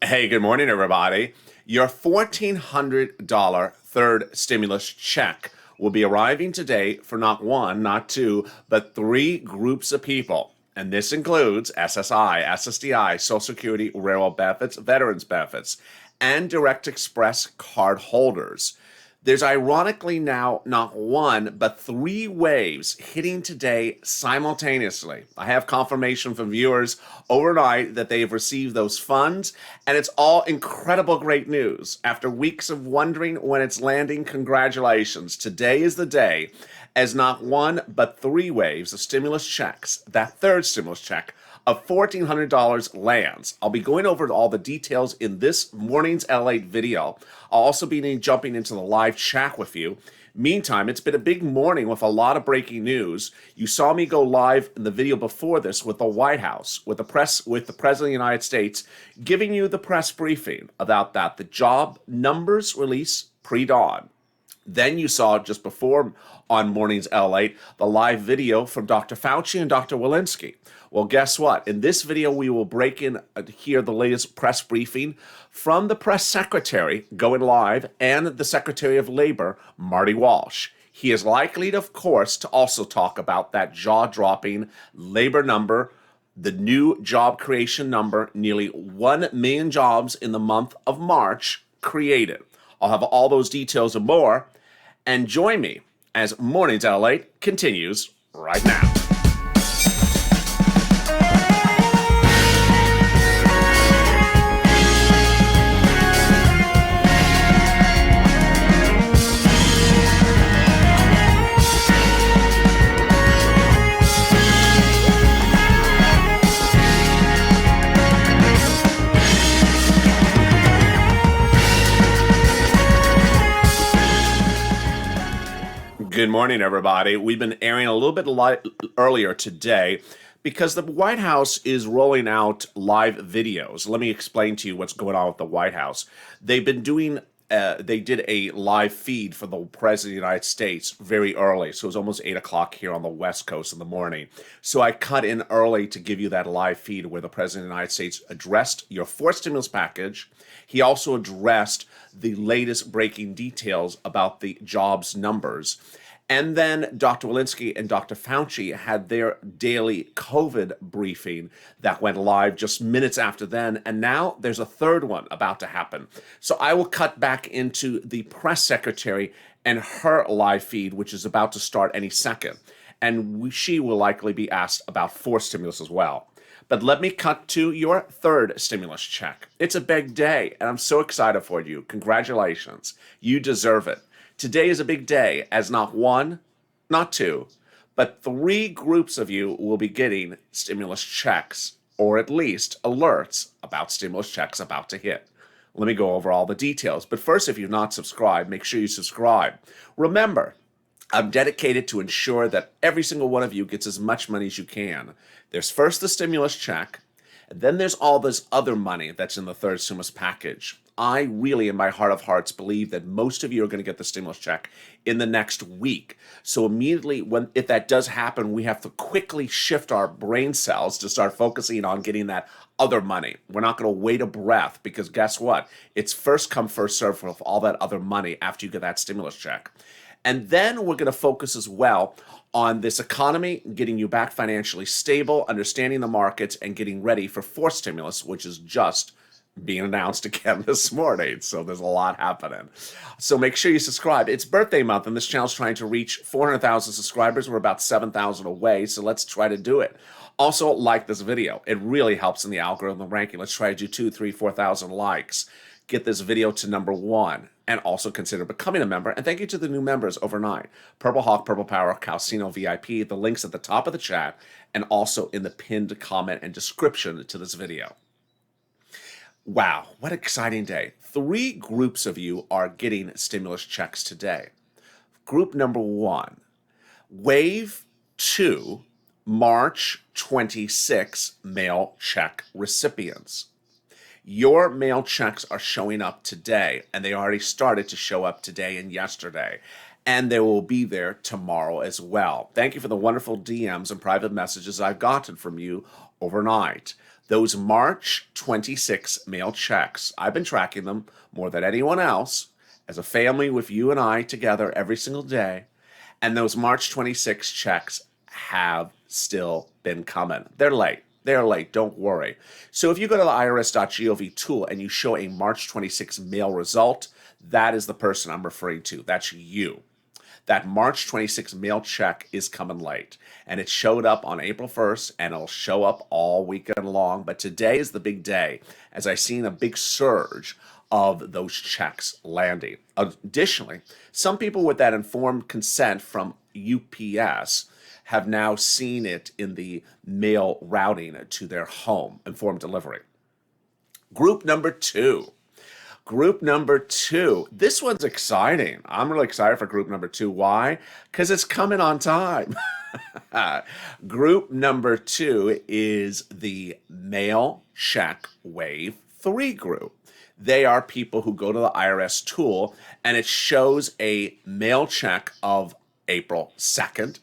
Hey, good morning, everybody. Your $1,400 third stimulus check will be arriving today for not one, not two, but three groups of people. And this includes SSI, SSDI, Social Security, Railroad benefits, Veterans benefits, and Direct Express card holders. There's ironically now not one, but three waves hitting today simultaneously. I have confirmation from viewers overnight that they have received those funds, and it's all incredible great news. After weeks of wondering when it's landing, congratulations. Today is the day as not one, but three waves of stimulus checks, that third stimulus check, of $1,400 lands. I'll be going over all the details in this morning's LALATE video. I'll also be jumping into the live chat with you. Meantime, it's been a big morning with a lot of breaking news. You saw me go live in the video before this with the White House, with the President of the United States, giving you the press briefing about that, the job numbers release pre-dawn. Then you saw just before on morning's LALATE the live video from Dr. Fauci and Dr. Walensky. Well, guess what? In this video, we will break in here the latest press briefing from the press secretary going live and the Secretary of Labor, Marty Walsh. He is likely, of course, to also talk about that jaw-dropping labor number, the new job creation number, nearly 1 million jobs in the month of March created. I'll have all those details and more. And join me as Mornings LALATE continues right now. Good morning, everybody. We've been airing a little bit earlier today because the White House is rolling out live videos. Let me explain to you what's going on with the White House. They've been doing, they did a live feed for the President of the United States very early. So it was almost 8 o'clock here on the West Coast in the morning. So I cut in early to give you that live feed where the President of the United States addressed your fourth stimulus package. He also addressed the latest breaking details about the jobs numbers. And then Dr. Walensky and Dr. Fauci had their daily COVID briefing that went live just minutes after then. And now there's a third one about to happen. So I will cut back into the press secretary and her live feed, which is about to start any second. And she will likely be asked about fourth stimulus as well. But let me cut to your third stimulus check. It's a big day, and I'm so excited for you. Congratulations. You deserve it. Today is a big day, as not one, not two, but three groups of you will be getting stimulus checks, or at least alerts about stimulus checks about to hit. Let me go over all the details. But first, if you've not subscribed, make sure you subscribe. Remember, I'm dedicated to ensure that every single one of you gets as much money as you can. There's first the stimulus check, and then there's all this other money that's in the third stimulus package. I really, in my heart of hearts, believe that most of you are going to get the stimulus check in the next week. So immediately, if that does happen, we have to quickly shift our brain cells to start focusing on getting that other money. We're not going to wait a breath because guess what? It's first come, first serve with all that other money after you get that stimulus check. And then we're going to focus as well on this economy, getting you back financially stable, understanding the markets, and getting ready for fourth stimulus, which is just being announced again this morning. So there's a lot happening. So make sure you subscribe. It's birthday month, and this channel's trying to reach 400,000 subscribers. We're about 7,000 away, so let's try to do it. Also, like this video. It really helps in the algorithm ranking. Let's try to do 2, 3, 4,000 likes. Get this video to number 1. And also consider becoming a member. And thank you to the new members overnight. Purple Hawk, Purple Power, Calcino VIP. The link's at the top of the chat and also in the pinned comment and description to this video. Wow, what an exciting day. 3 groups of you are getting stimulus checks today. Group number 1, Wave 2, March 26 mail check recipients. Your mail checks are showing up today, and they already started to show up today and yesterday. And they will be there tomorrow as well. Thank you for the wonderful DMs and private messages I've gotten from you overnight. Those March 26 mail checks, I've been tracking them more than anyone else as a family with you and I together every single day. And those March 26 checks have still been coming. They're late. They're late. Don't worry. So if you go to the IRS.GOV tool and you show a March 26 mail result, that is the person I'm referring to. That's you. That March 26 mail check is coming late. And it showed up on April 1st, and it'll show up all weekend long. But today is the big day, as I've seen a big surge of those checks landing. Additionally, some people with that informed consent from UPS have now seen it in the mail routing to their home, informed delivery. Group number two. Group number two. This one's exciting. I'm really excited for group number two. Why? Because it's coming on time. Group number two is the mail check wave 3 group. They are people who go to the IRS tool and it shows a mail check of April 2nd,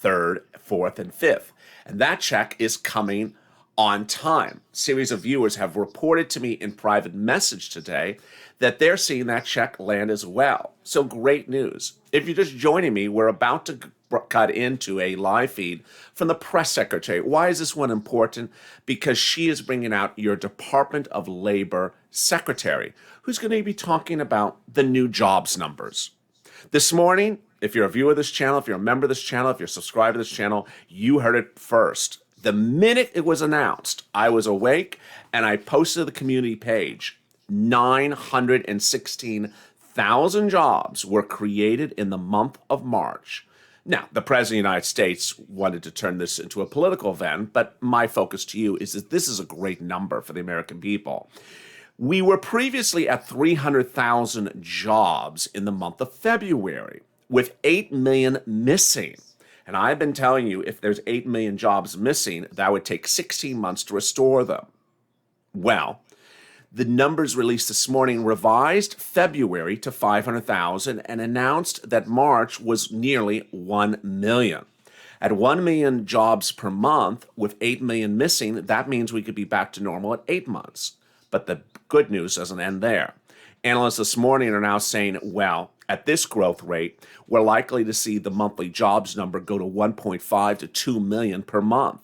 3rd, 4th, and 5th. And that check is coming on time. A series of viewers have reported to me in private message today that they're seeing that check land as well. So great news. If you're just joining me, we're about to cut into a live feed from the press secretary. Why is this one important? Because she is bringing out your Department of Labor secretary, who's going to be talking about the new jobs numbers. This morning, if you're a viewer of this channel, if you're a member of this channel, if you're subscribed to this channel, you heard it first. The minute it was announced, I was awake and I posted to the community page. 916,000 jobs were created in the month of March. Now, the President of the United States wanted to turn this into a political event, but my focus to you is that this is a great number for the American people. We were previously at 300,000 jobs in the month of February, with 8 million missing. And I've been telling you, if there's 8 million jobs missing, that would take 16 months to restore them. Well, the numbers released this morning revised February to 500,000 and announced that March was nearly 1 million. At 1 million jobs per month, with 8 million missing, that means we could be back to normal at 8 months. But the good news doesn't end there. Analysts this morning are now saying, well, at this growth rate, we're likely to see the monthly jobs number go to 1.5 to 2 million per month.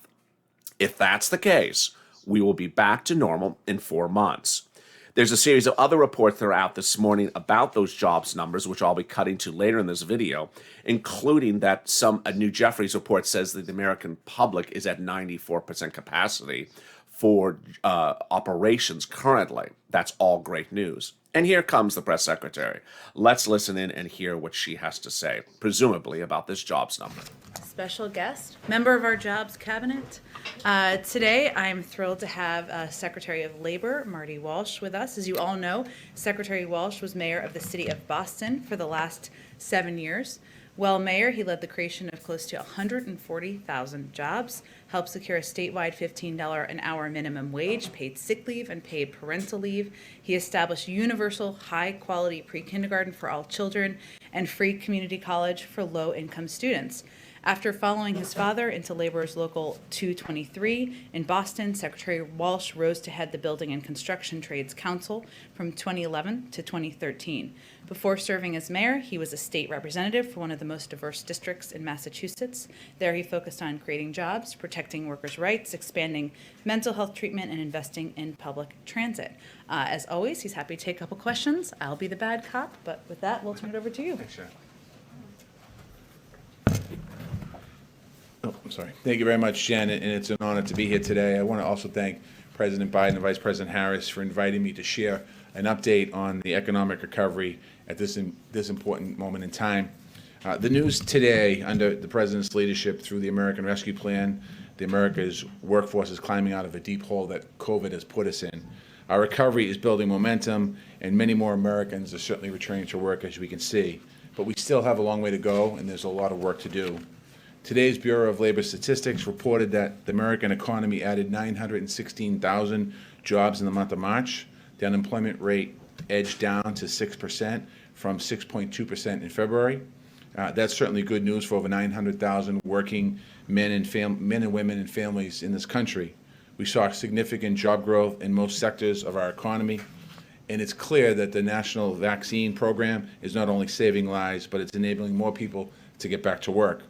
If that's the case, we will be back to normal in 4 months. There's a series of other reports that are out this morning about those jobs numbers, which I'll be cutting to later in this video, including that a new Jeffries report says that the American public is at 94% capacity for operations currently. That's all great news. And here comes the press secretary. Let's listen in and hear what she has to say, presumably about this jobs number. Special guest, member of our jobs cabinet. Today, I'm thrilled to have Secretary of Labor, Marty Walsh, with us. As you all know, Secretary Walsh was mayor of the city of Boston for the last 7 years. While mayor, he led the creation of close to 140,000 jobs, helped secure a statewide $15 an hour minimum wage, paid sick leave, and paid parental leave. He established universal, high-quality pre-kindergarten for all children and free community college for low-income students. After following his father into Labor's Local 223 in Boston, Secretary Walsh rose to head the Building and Construction Trades Council from 2011 to 2013. Before serving as mayor, he was a state representative for one of the most diverse districts in Massachusetts. There he focused on creating jobs, protecting workers' rights, expanding mental health treatment, and investing in public transit. As always, he's happy to take a couple questions. I'll be the bad cop, but with that, we'll turn it over to you. Sure. Oh, I'm sorry. Thank you very much, Jen, and it's an honor to be here today. I want to also thank President Biden and Vice President Harris for inviting me to share an update on the economic recovery at this important moment in time. The news today, under the President's leadership through the American Rescue Plan, America's workforce is climbing out of a deep hole that COVID has put us in. Our recovery is building momentum, and many more Americans are certainly returning to work, as we can see. But we still have a long way to go, and there's a lot of work to do. Today's Bureau of Labor Statistics reported that the American economy added 916,000 jobs in the month of March. The unemployment rate edged down to 6% from 6.2% in February. That's certainly good news for over 900,000 working men and women and families in this country. We saw significant job growth in most sectors of our economy, and it's clear that the national vaccine program is not only saving lives, but it's enabling more people to get back to work.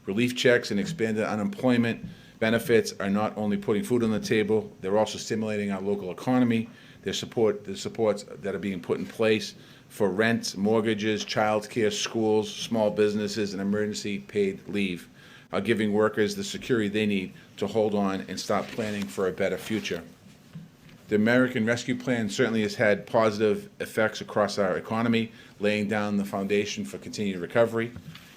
Relief checks and expanded unemployment benefits are not only putting food on the table, they're also stimulating our local economy. The supports that are being put in place for rent, mortgages, child care, schools, small businesses, and emergency paid leave are giving workers the security they need to hold on and start planning for a better future. The American Rescue Plan certainly has had positive effects across our economy, laying down the foundation for continued recovery.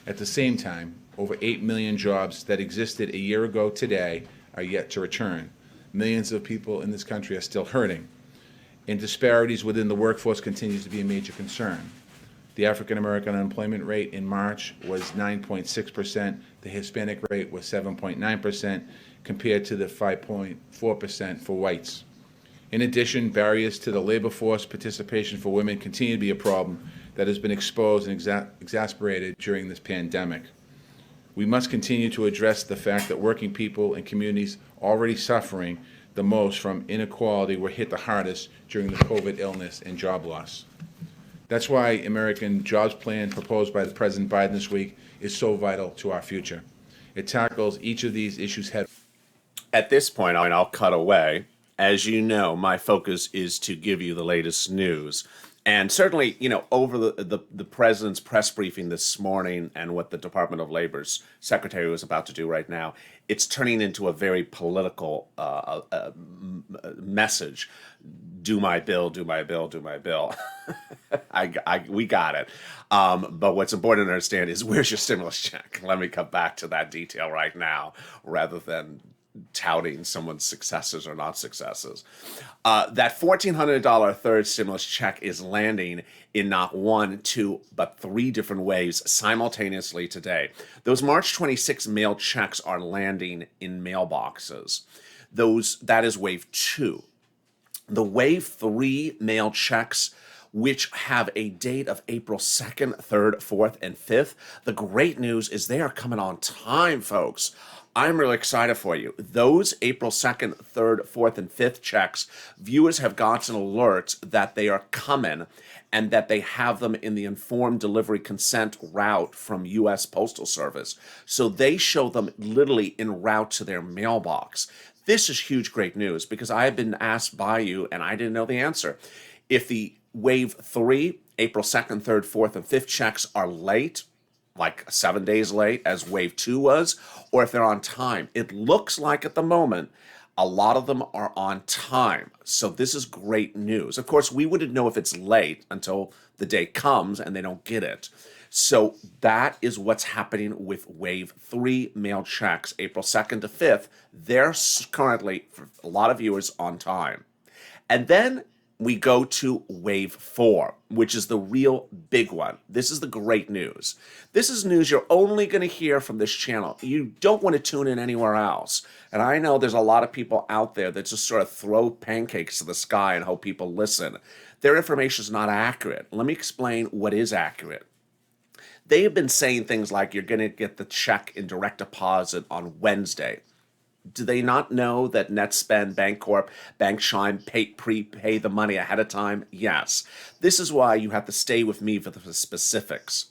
At the same time, over 8 million jobs that existed a year ago today are yet to return. Millions of people in this country are still hurting, and disparities within the workforce continues to be a major concern. The African American unemployment rate in March was 9.6%. The Hispanic rate was 7.9%, compared to the 5.4% for whites. In addition, barriers to the labor force participation for women continue to be a problem that has been exposed and exacerbated during this pandemic. We must continue to address the fact that working people and communities already suffering the most from inequality were hit the hardest during the COVID illness and job loss. That's why American Jobs Plan proposed by the President Biden this week is so vital to our future. It tackles each of these issues head. At this point, I'll cut away. As you know, my focus is to give you the latest news. And certainly, over the president's press briefing this morning and what the Department of Labor's secretary was about to do right now, it's turning into a very political message. Do my bill, do my bill, do my bill. We got it. But what's important to understand is, where's your stimulus check? Let me come back to that detail right now, rather than touting someone's successes or not successes. That $1,400 third stimulus check is landing in not one, two, but three different ways simultaneously today. Those March 26 mail checks are landing in mailboxes. That is wave 2. The wave 3 mail checks, which have a date of April 2nd, 3rd, 4th, and 5th. The great news is they are coming on time, folks. I'm really excited for you. Those April 2nd, 3rd, 4th, and 5th checks, viewers have gotten alerts that they are coming and that they have them in the informed delivery consent route from U.S. Postal Service. So they show them literally en route to their mailbox. This is huge, great news, because I have been asked by you and I didn't know the answer. If the wave 3, April 2nd, 3rd, 4th, and 5th checks are late, like 7 days late as wave 2 was, or if they're on time. It looks like at the moment a lot of them are on time. So this is great news. Of course, we wouldn't know if it's late until the day comes and they don't get it. So that is what's happening with wave 3 mail checks, April 2nd to 5th. They're currently, for a lot of viewers, on time. And then we go to wave 4, which is the real big one. This is the great news. This is news you're only going to hear from this channel. You don't want to tune in anywhere else. And I know there's a lot of people out there that just sort of throw pancakes to the sky and hope people listen. Their information is not accurate. Let me explain what is accurate. They have been saying things like you're going to get the check in direct deposit on Wednesday. Do they not know that NetSpend, Bancorp, Bank Chime prepay the money ahead of time? Yes. This is why you have to stay with me for the specifics.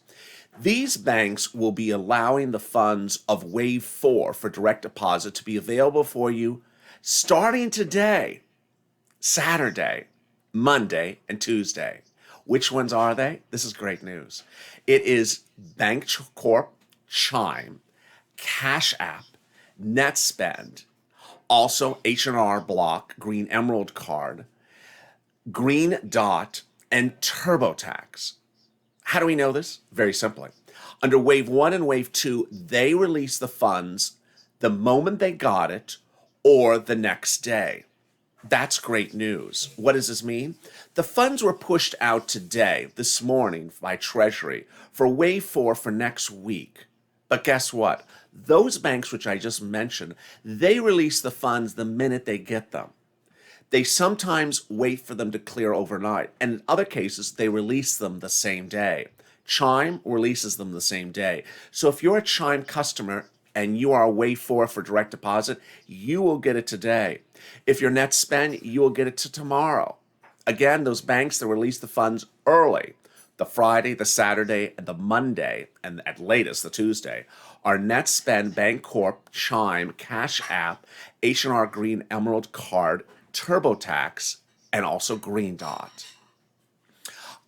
These banks will be allowing the funds of Wave 4 for direct deposit to be available for you starting today, Saturday, Monday, and Tuesday. Which ones are they? This is great news. It is Bancorp, Chime, Cash App, NetSpend, also H&R Block, Green Emerald Card, Green Dot, and TurboTax. How do we know this? Very simply. Under Wave 1 and Wave 2, they release the funds the moment they got it or the next day. That's great news. What does this mean? The funds were pushed out today, this morning, by Treasury for Wave 4 for next week. But guess what? Those banks which I just mentioned, they release the funds the minute they get them. They sometimes wait for them to clear overnight, and in other cases, they release them the same day. Chime releases them the same day. So if you're a Chime customer, and you are wave 4 for direct deposit, you will get it today. If you're net spend, you will get it to tomorrow. Again, those banks that release the funds early, the Friday, the Saturday, and the Monday, and at latest the Tuesday, are NetSpend, Bancorp, Chime, Cash App, H&R Green Emerald Card, TurboTax, and also Green Dot.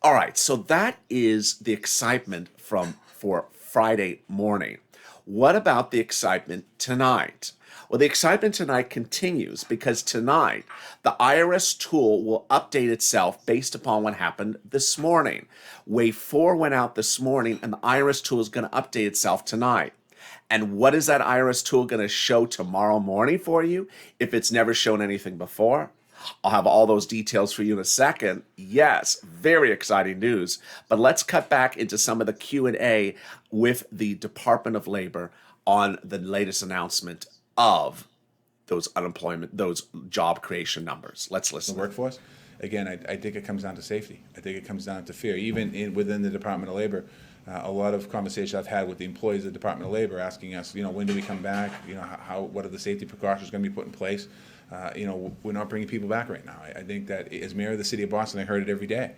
All right, so that is the excitement for Friday morning. What about the excitement tonight? Well, the excitement tonight continues because tonight the IRS tool will update itself based upon what happened this morning. Wave 4 went out this morning, and the IRS tool is going to update itself tonight. And what is that IRS tool going to show tomorrow morning for you if it's never shown anything before? I'll have all those details for you in a second. Yes, very exciting news. But let's cut back into some of the Q&A with the Department of Labor on the latest announcement of those job creation numbers. Let's listen. The workforce, again, I think it comes down to safety. I think it comes down to fear. Even within the Department of Labor, a lot of conversations I've had with the employees of the Department of Labor asking us, when do we come back? What are the safety precautions going to be put in place? We're not bringing people back right now. I think that as mayor of the city of Boston, I heard it every day.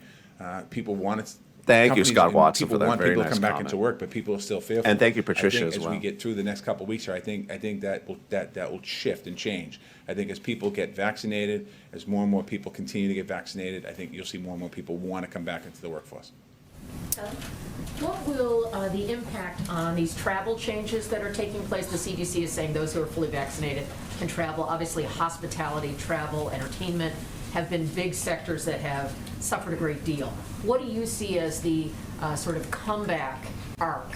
People want it. Thank you, Scott Watson, for that want very people nice to come back comment. into work, but people are still fearful. And thank you, Patricia, I think as as well. we get through the next couple of weeks here, I think that will shift and change. I think as people get vaccinated, as more and more people continue to get vaccinated, I think you'll see more and more people want to come back into the workforce. What will the impact on these travel changes that are taking place? The CDC is saying those who are fully vaccinated can travel. Obviously, hospitality, travel, entertainment have been big sectors that have suffered a great deal. What do you see as the sort of comeback arc,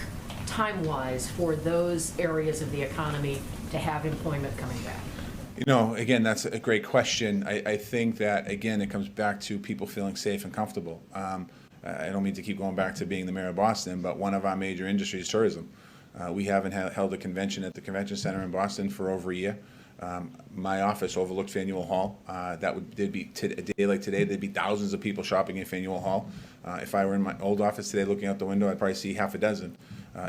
time-wise, for those areas of the economy to have employment coming back? Again, that's a great question. I think that, again, it comes back to people feeling safe and comfortable. I don't mean to keep going back to being the mayor of Boston, but one of our major industries is tourism. We haven't held a convention at the convention center in Boston for over a year. My office overlooked Faneuil Hall. There'd be a day like today, there'd be thousands of people shopping in Faneuil Hall. If I were in my old office today looking out the window, I'd probably see half a dozen.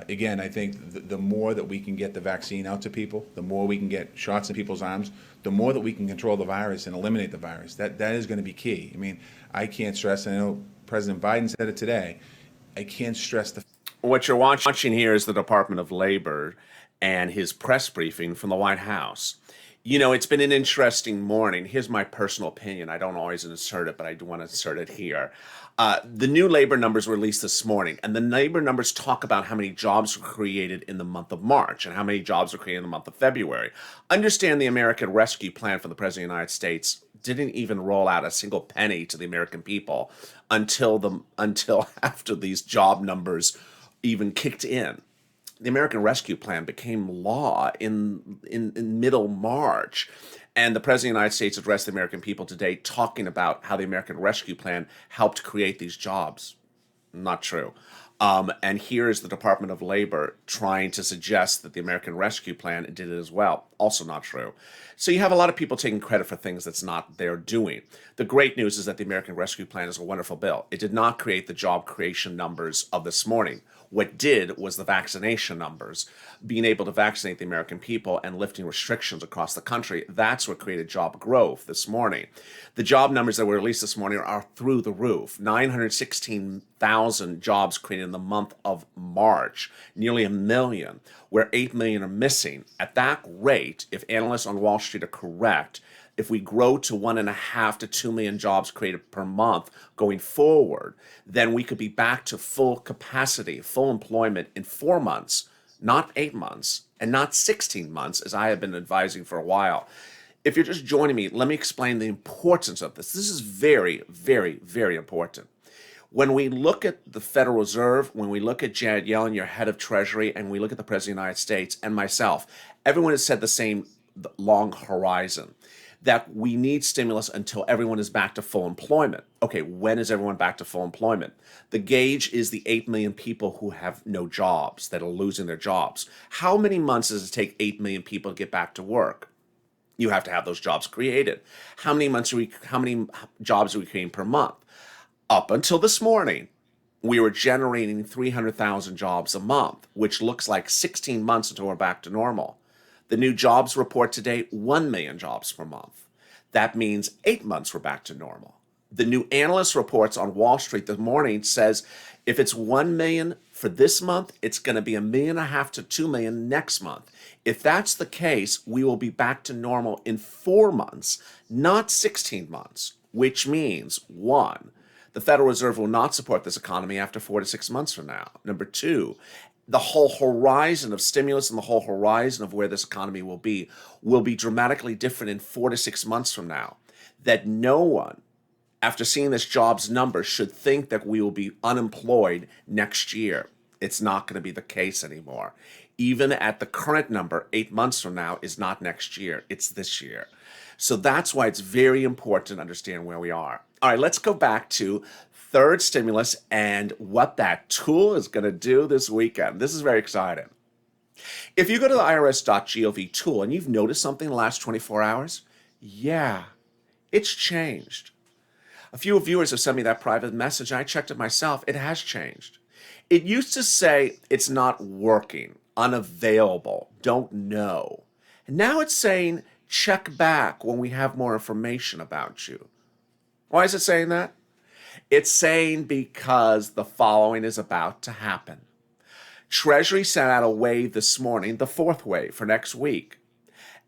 Again, I think the more that we can get the vaccine out to people, the more we can get shots in people's arms, the more that we can control the virus and eliminate the virus. That is going to be key. I mean, I can't stress, and I know President Biden said it today, I can't stress the... What you're watching here is the Department of Labor and his press briefing from the White House. It's been an interesting morning. Here's my personal opinion. I don't always insert it, but I do want to insert it here. The new labor numbers were released this morning, and the labor numbers talk about how many jobs were created in the month of March and how many jobs were created in the month of February. Understand the American Rescue Plan from the President of the United States didn't even roll out a single penny to the American people until after these job numbers even kicked in. The American Rescue Plan became law in middle March. And the President of the United States addressed the American people today talking about how the American Rescue Plan helped create these jobs. Not true. And here is the Department of Labor trying to suggest that the American Rescue Plan did it as well. Also not true. So you have a lot of people taking credit for things that's not their doing. The great news is that the American Rescue Plan is a wonderful bill. It did not create the job creation numbers of this morning. What did was the vaccination numbers, being able to vaccinate the American people and lifting restrictions across the country. That's what created job growth this morning. The job numbers that were released this morning are through the roof. 916,000 jobs created in the month of March, nearly 1 million, where 8 million are missing. At that rate, if analysts on Wall Street are correct, if we grow to 1.5 to 2 million jobs created per month going forward, then we could be back to full capacity, full employment in 4 months, not 8 months, and not 16 months, as I have been advising for a while. If you're just joining me, let me explain the importance of this. This is very, very, very important. When we look at the Federal Reserve, when we look at Janet Yellen, your head of Treasury, and we look at the President of the United States and myself, everyone has said the same long horizon, that we need stimulus until everyone is back to full employment. Okay, when is everyone back to full employment? The gauge is the 8 million people who have no jobs, that are losing their jobs. How many months does it take 8 million people to get back to work? You have to have those jobs created. How many jobs are we creating per month? Up until this morning, we were generating 300,000 jobs a month, which looks like 16 months until we're back to normal. The new jobs report today, 1 million jobs per month. That means 8 months we're back to normal. The new analyst reports on Wall Street this morning says if it's 1 million for this month, it's going to be 1.5 million to 2 million next month. If that's the case, we will be back to normal in 4 months, not 16 months, which means, one, the Federal Reserve will not support this economy after 4 to 6 months from now. Number two, the whole horizon of stimulus and the whole horizon of where this economy will be dramatically different in 4 to 6 months from now. That no one, after seeing this jobs number, should think that we will be unemployed next year. It's not going to be the case anymore. Even at the current number, 8 months from now is not next year, it's this year. So that's why it's very important to understand where we are. All right, let's go back to third stimulus and what that tool is going to do this weekend. This is very exciting. If you go to the IRS.GOV tool and you've noticed something in the last 24 hours, yeah, it's changed. A few viewers have sent me that private message, and I checked it myself. It has changed. It used to say it's not working, unavailable, don't know. And now it's saying check back when we have more information about you. Why is it saying that? It's saying because the following is about to happen. Treasury sent out a wave this morning, the fourth wave for next week.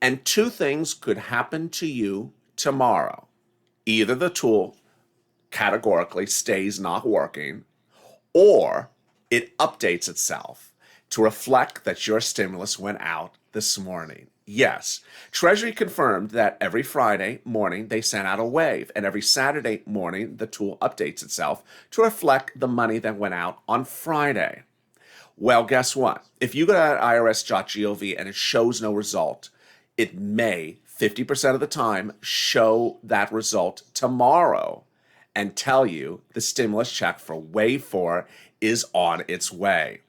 And two things could happen to you tomorrow. Either the tool categorically stays not working, or it updates itself to reflect that your stimulus went out this morning. Yes, Treasury confirmed that every Friday morning they sent out a wave, and every Saturday morning the tool updates itself to reflect the money that went out on Friday. Well, guess what? If you go to IRS.gov and it shows no result, it may, 50% of the time, show that result tomorrow and tell you the stimulus check for Wave 4 is on its way.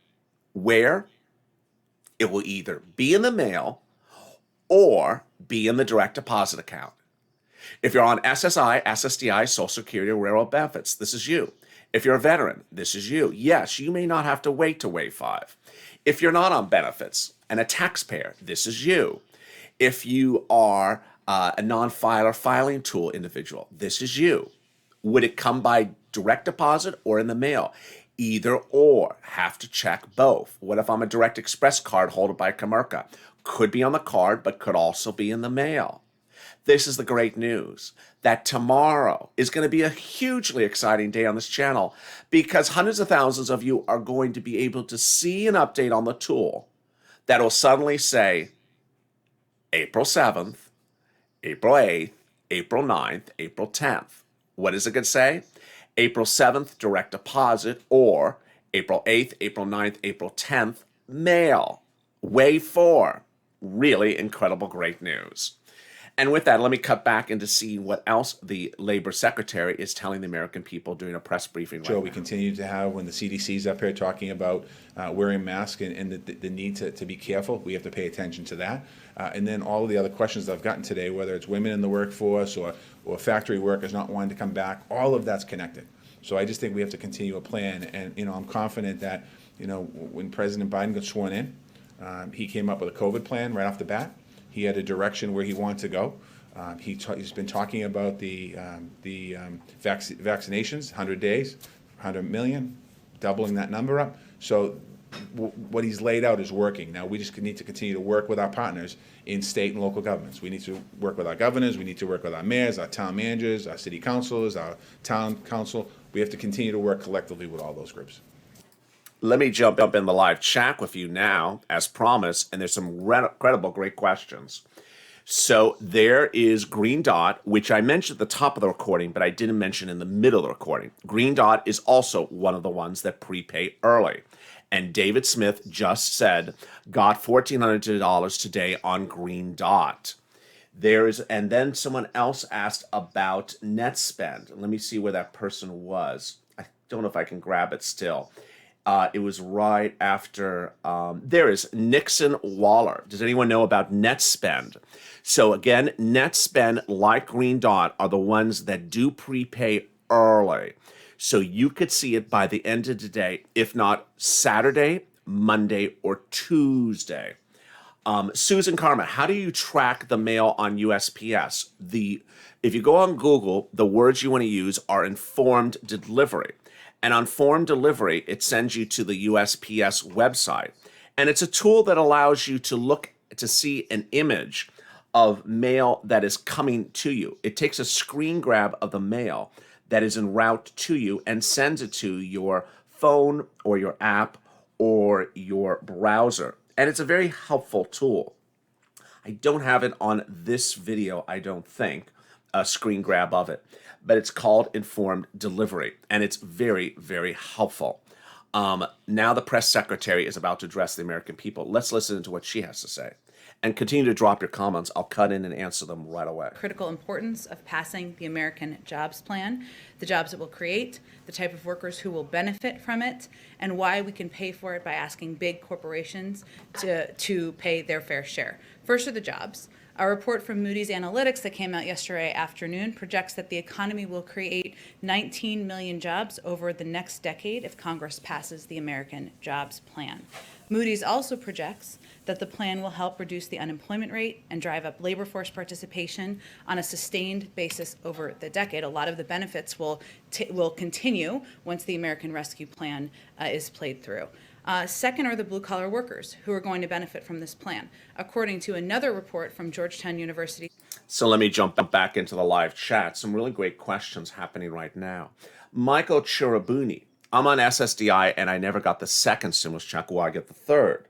Where? It will either be in the mail or be in the direct deposit account. If you're on SSI, SSDI, Social Security, or Railroad Benefits, this is you. If you're a veteran, this is you. Yes, you may not have to wait to Wave 5. If you're not on benefits and a taxpayer, this is you. If you are a non-filer filing tool individual, this is you. Would it come by direct deposit or in the mail? Either or. Have to check both. What if I'm a Direct Express card holder by Comerica? Could be on the card, but could also be in the mail. This is the great news, that tomorrow is going to be a hugely exciting day on this channel because hundreds of thousands of you are going to be able to see an update on the tool that will suddenly say April 7th, April 8th, April 9th, April 10th. What is it going to say? April 7th, direct deposit, or April 8th, April 9th, April 10th, mail. Wave 4. Really incredible, great news. And with that, let me cut back into seeing what else the Labor Secretary is telling the American people during a press briefing right Joe, now. we continue to have, when the CDC's up here talking about wearing masks and the need to be careful, we have to pay attention to that. And then all of the other questions I've gotten today, whether it's women in the workforce or factory workers not wanting to come back, all of that's connected. So I just think we have to continue a plan. And, I'm confident that, when President Biden got sworn in, he came up with a COVID plan right off the bat. He had a direction where he wanted to go. He's been talking about the vaccinations, 100 days, 100 million, doubling that number up. So what he's laid out is working. Now we just need to continue to work with our partners in state and local governments. We need to work with our governors. We need to work with our mayors, our town managers, our city councilors, our town council. We have to continue to work collectively with all those groups. Let me jump up in the live chat with you now, as promised, and there's some incredible, great questions. So there is Green Dot, which I mentioned at the top of the recording, but I didn't mention in the middle of the recording. Green Dot is also one of the ones that prepay early. And David Smith just said, got $1,400 today on Green Dot. And then someone else asked about net spend. Let me see where that person was. I don't know if I can grab it still. It was right after, there is Nixon Waller. Does anyone know about net spend? So again, net spend, like Green Dot, are the ones that do prepay early. So you could see it by the end of the day, if not Saturday, Monday, or Tuesday. Susan Karma, how do you track the mail on USPS? If you go on Google, the words you want to use are informed delivery. And on informed delivery, it sends you to the USPS website. And it's a tool that allows you to look to see an image of mail that is coming to you. It takes a screen grab of the mail that is en route to you and sends it to your phone or your app or your browser. And it's a very helpful tool. I don't have it on this video, I don't think, a screen grab of it, but it's called Informed Delivery, and it's very, very helpful. Now the press secretary is about to address the American people. Let's listen to what she has to say. And continue to drop your comments. I'll cut in and answer them right away. Critical importance of passing the American Jobs Plan, the jobs it will create, the type of workers who will benefit from it, and why we can pay for it by asking big corporations to pay their fair share. First are the jobs. A report from Moody's Analytics that came out yesterday afternoon projects that the economy will create 19 million jobs over the next decade if Congress passes the American Jobs Plan. Moody's also projects that the plan will help reduce the unemployment rate and drive up labor force participation on a sustained basis over the decade. A lot of the benefits will continue once the American Rescue Plan is played through. Second are the blue-collar workers who are going to benefit from this plan. According to another report from Georgetown University. So let me jump back into the live chat. Some really great questions happening right now. Michael Chirabuni, I'm on SSDI and I never got the second stimulus check. Will I get the third?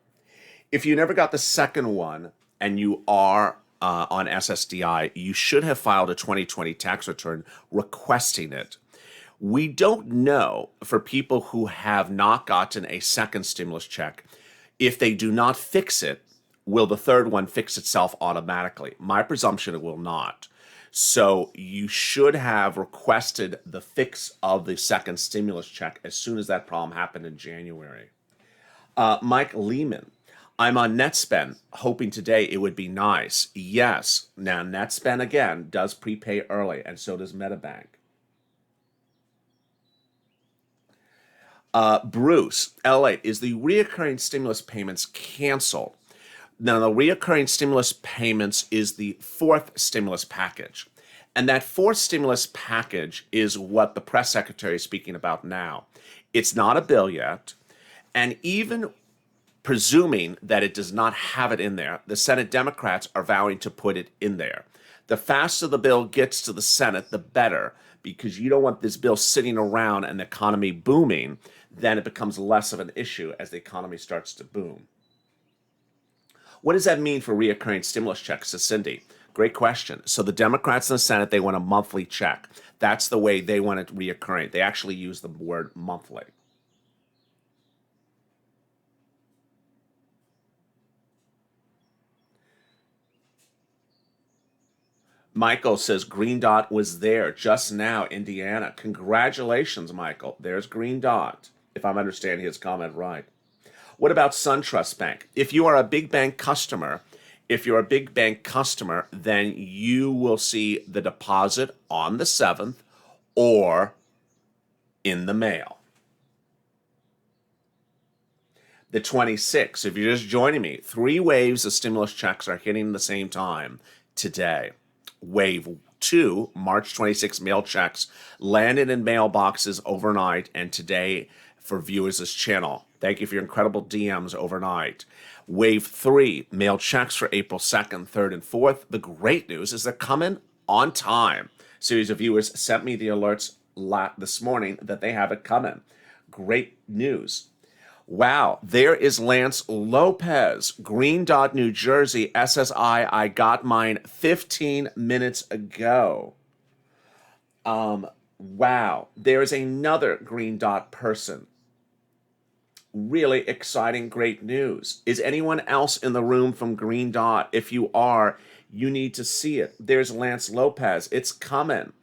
If you never got the second one and you are on SSDI, you should have filed a 2020 tax return requesting it. We don't know for people who have not gotten a second stimulus check, if they do not fix it, will the third one fix itself automatically? My presumption, it will not. So you should have requested the fix of the second stimulus check as soon as that problem happened in January. Mike Lehman, I'm on NetSpend, hoping today it would be nice. Yes, now NetSpend again does prepay early, and so does MetaBank. Bruce, LALATE, is the reoccurring stimulus payments canceled? Now, the reoccurring stimulus payments is the fourth stimulus package. And that fourth stimulus package is what the press secretary is speaking about now. It's not a bill yet. And even presuming that it does not have it in there, the Senate Democrats are vowing to put it in there. The faster the bill gets to the Senate, the better, because you don't want this bill sitting around and the economy booming. Then it becomes less of an issue as the economy starts to boom. What does that mean for reoccurring stimulus checks, says Cindy? Great question. So the Democrats in the Senate, they want a monthly check. That's the way they want it reoccurring. They actually use the word monthly. Michael says Green Dot was there just now, Indiana. Congratulations, Michael. There's Green Dot, if I'm understanding his comment right. What about SunTrust Bank? If you are a big bank customer, then you will see the deposit on the 7th or in the mail. The 26th, if you're just joining me, 3 waves of stimulus checks are hitting at the same time today. Wave 2, March 26 mail checks, landed in mailboxes overnight and today for viewers of this channel. Thank you for your incredible DMs overnight. Wave 3, mail checks for April 2nd, 3rd, and 4th. The great news is they're coming on time. A series of viewers sent me the alerts this morning that they have it coming. Great news. Wow, there is Lance Lopez, Green Dot, New Jersey, SSI. I got mine 15 minutes ago. Wow, there is another Green Dot person. Really exciting, great news. Is anyone else in the room from Green Dot? If you are, you need to see it. There's Lance Lopez. It's coming.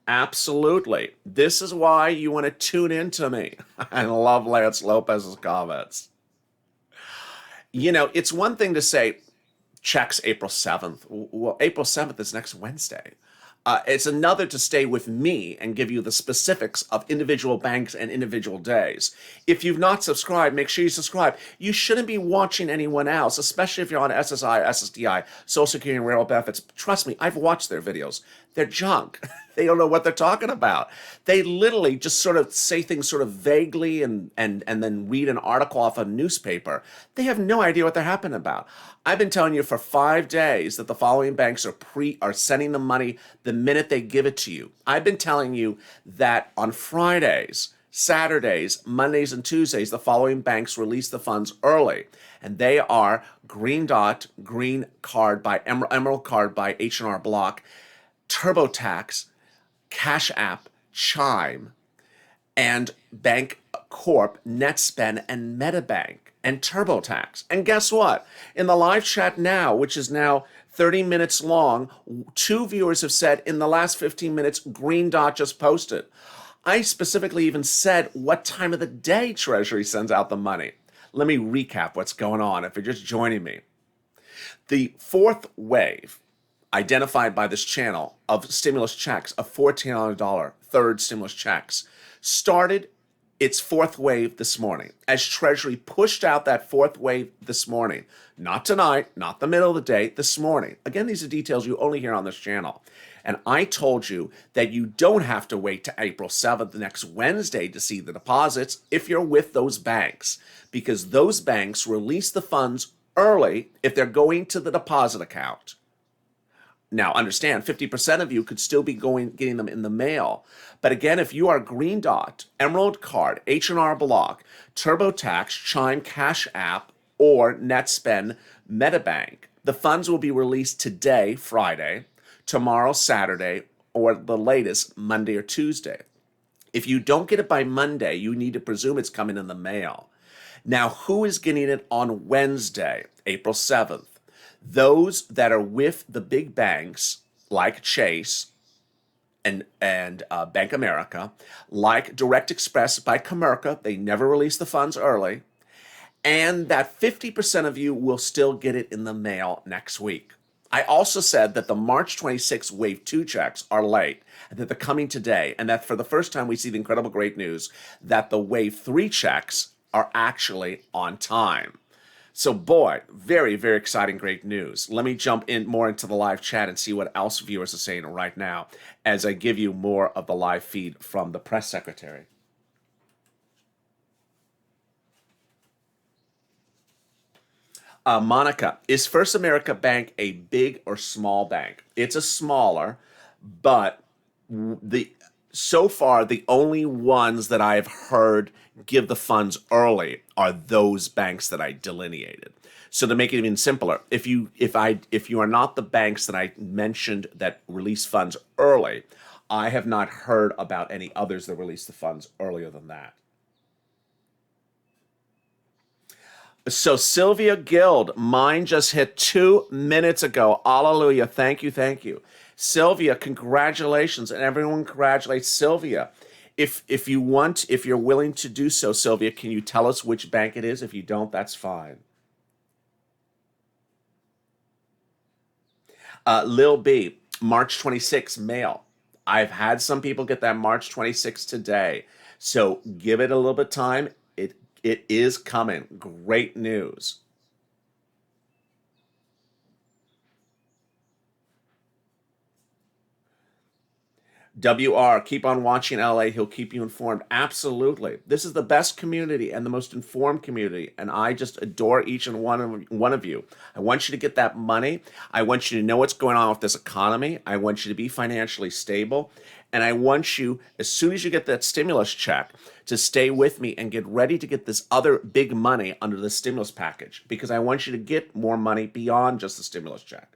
Absolutely. This is why you want to tune into me. I love Lance Lopez's comments. You know, it's one thing to say checks April 7th. Well, April 7th is next Wednesday. It's another to stay with me and give you the specifics of individual banks and individual days. If you've not subscribed, make sure you subscribe. You shouldn't be watching anyone else, especially if you're on SSI, SSDI, Social Security and Railroad Benefits. Trust me, I've watched their videos. They're junk. They don't know what they're talking about. They literally just sort of say things sort of vaguely and then read an article off a newspaper. They have no idea what they're happing about. I've been telling you for 5 days that the following banks are sending the money the minute they give it to you. I've been telling you that on Fridays, Saturdays, Mondays, and Tuesdays, the following banks release the funds early. And they are Green Dot, Green Card by Emerald Card by H&R Block, TurboTax, Cash App, Chime, and Bank Corp, NetSpend, and MetaBank, and TurboTax. And guess what? In the live chat now, which is now 30 minutes long, 2 viewers have said in the last 15 minutes, Green Dot just posted. I specifically even said what time of the day Treasury sends out the money. Let me recap what's going on if you're just joining me. The fourth wave identified by this channel of stimulus checks, of $14 third stimulus checks, started its fourth wave this morning as Treasury pushed out that fourth wave this morning. Not tonight, not the middle of the day, this morning. Again, these are details you only hear on this channel. And I told you that you don't have to wait to April 7th, next Wednesday, to see the deposits if you're with those banks, because those banks release the funds early if they're going to the deposit account. Now, understand, 50% of you could still be getting them in the mail. But again, if you are Green Dot, Emerald Card, H&R Block, TurboTax, Chime, Cash App, or NetSpend, MetaBank, the funds will be released today, Friday, tomorrow, Saturday, or the latest, Monday or Tuesday. If you don't get it by Monday, you need to presume it's coming in the mail. Now, who is getting it on Wednesday, April 7th? Those that are with the big banks like Chase and Bank America, like Direct Express by Comerica, they never release the funds early, and that 50% of you will still get it in the mail next week. I also said that the March 26 Wave 2 checks are late, and that they're coming today, and that for the first time we see the incredible great news that the Wave 3 checks are actually on time. So boy, very, very exciting, great news. Let me jump in more into the live chat and see what else viewers are saying right now as I give you more of the live feed from the press secretary. Monica, is First America Bank a big or small bank? It's a smaller, but so far the only ones that I've heard give the funds early are those banks that I delineated. So to make it even simpler, if you are not the banks that I mentioned that release funds early, I have not heard about any others that release the funds earlier than that. So Sylvia Guild, mine just hit 2 minutes ago. Hallelujah. Thank you, thank you. Sylvia, congratulations, and everyone congratulates Sylvia. If you're willing to do so, Sylvia, can you tell us which bank it is? If you don't, that's fine. Lil B, March 26th, mail. I've had some people get that March 26th today. So give it a little bit of time. It is coming. Great news. WR, keep on watching LA. He'll keep you informed. Absolutely. This is the best community and the most informed community, and I just adore each and one of you. I want you to get that money. I want you to know what's going on with this economy. I want you to be financially stable, and I want you, as soon as you get that stimulus check, to stay with me and get ready to get this other big money under the stimulus package, because I want you to get more money beyond just the stimulus check.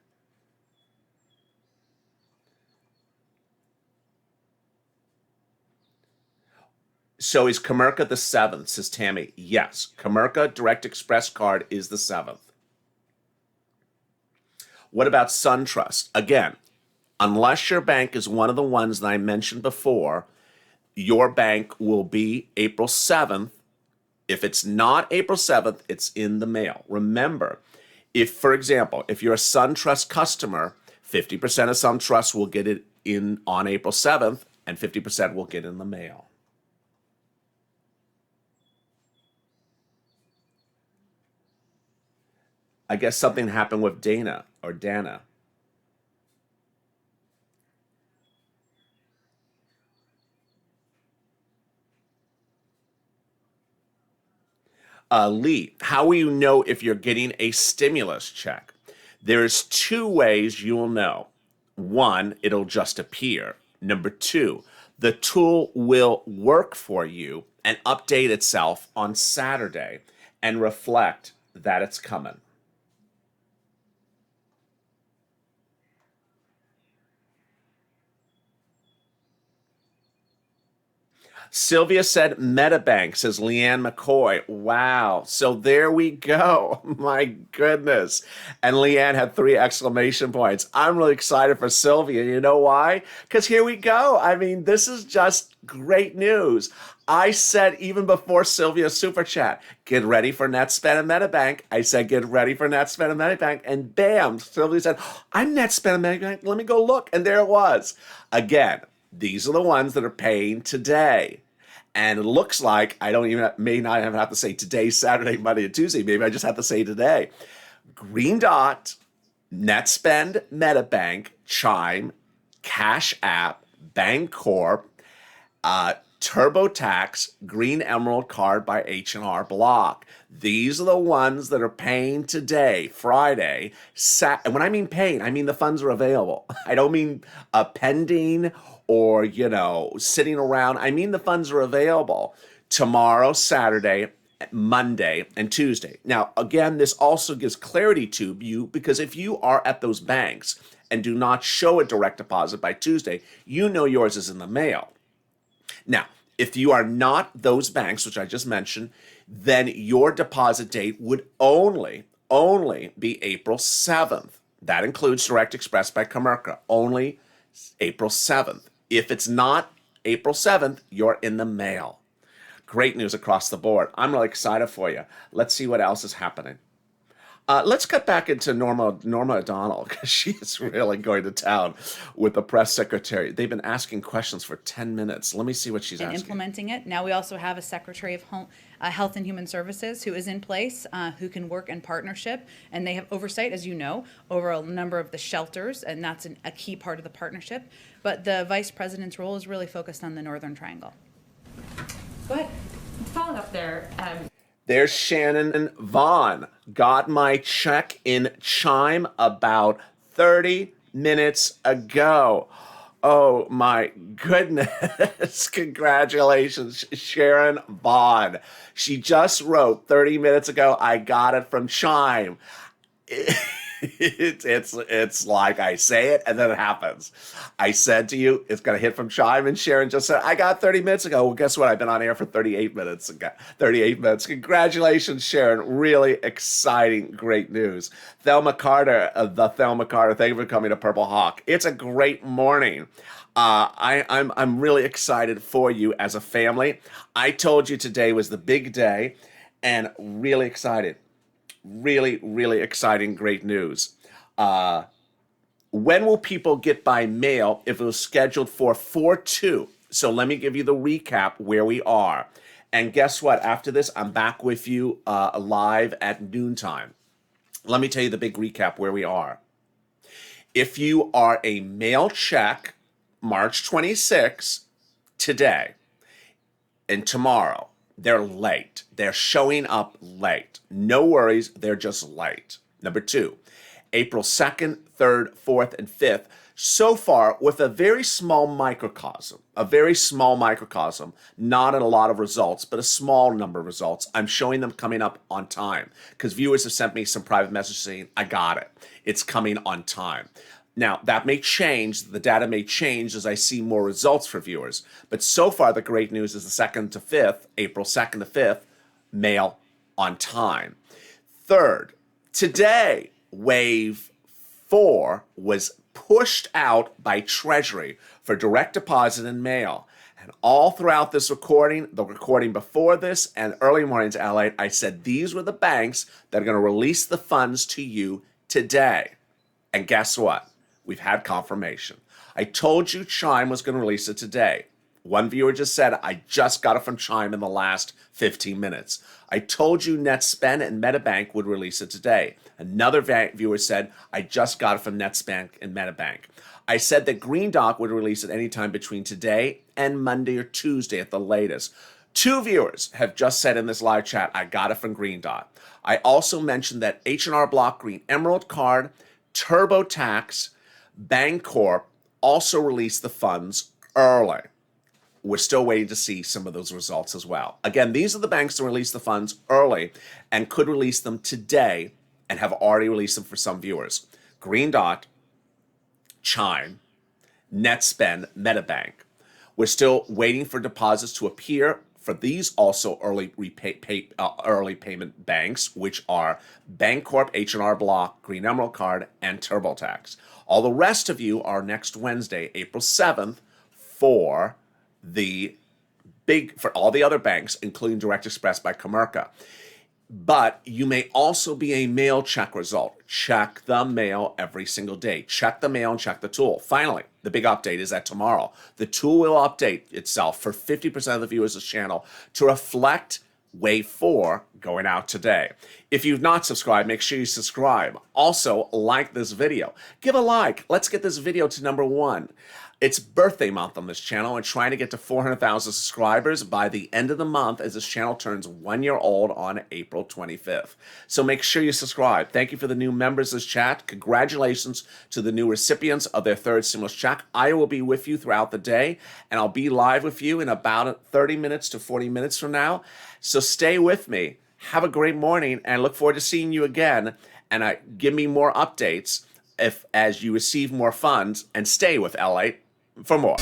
So is Comerica the 7th, says Tammy. Yes, Comerica Direct Express card is the 7th. What about SunTrust? Again, unless your bank is one of the ones that I mentioned before, your bank will be April 7th. If it's not April 7th, it's in the mail. Remember, if, for example, if you're a SunTrust customer, 50% of SunTrust will get it in on April 7th, and 50% will get in the mail. I guess something happened with Dana or Dana. Lee, how will you know if you're getting a stimulus check? There's two ways you'll know. One, it'll just appear. Number two, the tool will work for you and update itself on Saturday and reflect that it's coming. Sylvia said MetaBank, says Leanne McCoy. Wow. So there we go. My goodness. And Leanne had 3 exclamation points. I'm really excited for Sylvia. You know why? Because here we go. I mean, this is just great news. I said even before Sylvia's super chat, get ready for NetSpend and MetaBank. I said, get ready for NetSpend and MetaBank. And bam, Sylvia said, I'm NetSpend and MetaBank. Let me go look. And there it was. Again, these are the ones that are paying today. And it looks like I may not even have to say today, Saturday, Monday, and Tuesday. Maybe I just have to say today. Green Dot, NetSpend, MetaBank, Chime, Cash App, Bancorp, TurboTax, Green Emerald Card by H&R Block. These are the ones that are paying today, Friday. And when I mean paying, I mean the funds are available. I don't mean pending or, sitting around. I mean the funds are available tomorrow, Saturday, Monday, and Tuesday. Now, again, this also gives clarity to you because if you are at those banks and do not show a direct deposit by Tuesday, you know yours is in the mail. Now, if you are not those banks, which I just mentioned, then your deposit date would only be April 7th. That includes Direct Express by Comerica, only April 7th. If it's not April 7th, you're in the mail. Great news across the board. I'm really excited for you. Let's see what else is happening. Let's get back into Norma O'Donnell because she is really going to town with the press secretary. They've been asking questions for 10 minutes. Let me see what she's And asking. implementing it. Now we also have a Secretary of Health and Human Services who is in place, who can work in partnership, and they have oversight, as you know, over a number of the shelters, and that's a key part of the partnership. But the Vice President's role is really focused on the Northern Triangle. Go ahead. Following up there, There's Shannon and Vaughn. Got my check in Chime about 30 minutes ago. Oh my goodness. Congratulations, Sharon Vaughn. She just wrote 30 minutes ago, I got it from Chime. It's like I say it and then it happens. I said to you, it's going to hit from Chime, and Sharon just said, I got 30 minutes ago. Well, guess what? I've been on air for 38 minutes. 38 minutes. Congratulations, Sharon. Really exciting, great news. Thelma Carter, thank you for coming to Purple Hawk. It's a great morning. I'm really excited for you as a family. I told you today was the big day and really excited. Really, really exciting, great news. When will people get by mail if it was scheduled for 4/2? So let me give you the recap where we are. And guess what? After this, I'm back with you live at noontime. Let me tell you the big recap where we are. If you are a mail check, March 26, today and tomorrow, they're late. They're showing up late. No worries, they're just late. Number 2, April 2nd, 3rd, 4th, and 5th, so far with a very small microcosm, not in a lot of results, but a small number of results. I'm showing them coming up on time because viewers have sent me some private messages saying, I got it. It's coming on time. Now, that may change. The data may change as I see more results for viewers. But so far, the great news is the 2nd to 5th, April 2nd to 5th, mail on time. Third, today, wave 4 was pushed out by Treasury for direct deposit and mail. And all throughout this recording, the recording before this and early mornings LA, I said these were the banks that are going to release the funds to you today. And guess what? We've had confirmation. I told you Chime was going to release it today. One viewer just said, I just got it from Chime in the last 15 minutes. I told you NetSpend and MetaBank would release it today. Another viewer said, I just got it from NetSpend and MetaBank. I said that Green Dot would release it anytime between today and Monday or Tuesday at the latest. 2 viewers have just said in this live chat, I got it from Green Dot. I also mentioned that H&R Block Green Emerald Card, TurboTax, Bancorp also released the funds early. We're still waiting to see some of those results as well. Again, these are the banks that release the funds early and could release them today and have already released them for some viewers. Green Dot, Chime, NetSpend, MetaBank. We're still waiting for deposits to appear for these also early payment banks, which are Bancorp, H&R Block, Green Emerald Card, and TurboTax. All the rest of you are next Wednesday, April 7th, for all the other banks, including Direct Express by Comerica. But you may also be a mail check result. Check the mail every single day. Check the mail and check the tool. Finally, the big update is that tomorrow, the tool will update itself for 50% of the viewers of this channel to reflect Wave 4 going out today. If you've not subscribed, make sure you subscribe. Also, like this video. Give a like. Let's get this video to number 1. It's birthday month on this channel and trying to get to 400,000 subscribers by the end of the month as this channel turns 1 year old on April 25th. So make sure you subscribe. Thank you for the new members of this chat. Congratulations to the new recipients of their 3rd stimulus check. I will be with you throughout the day and I'll be live with you in about 30 minutes to 40 minutes from now. So stay with me. Have a great morning and look forward to seeing you again. And give me more updates as you receive more funds and stay with LALATE for more.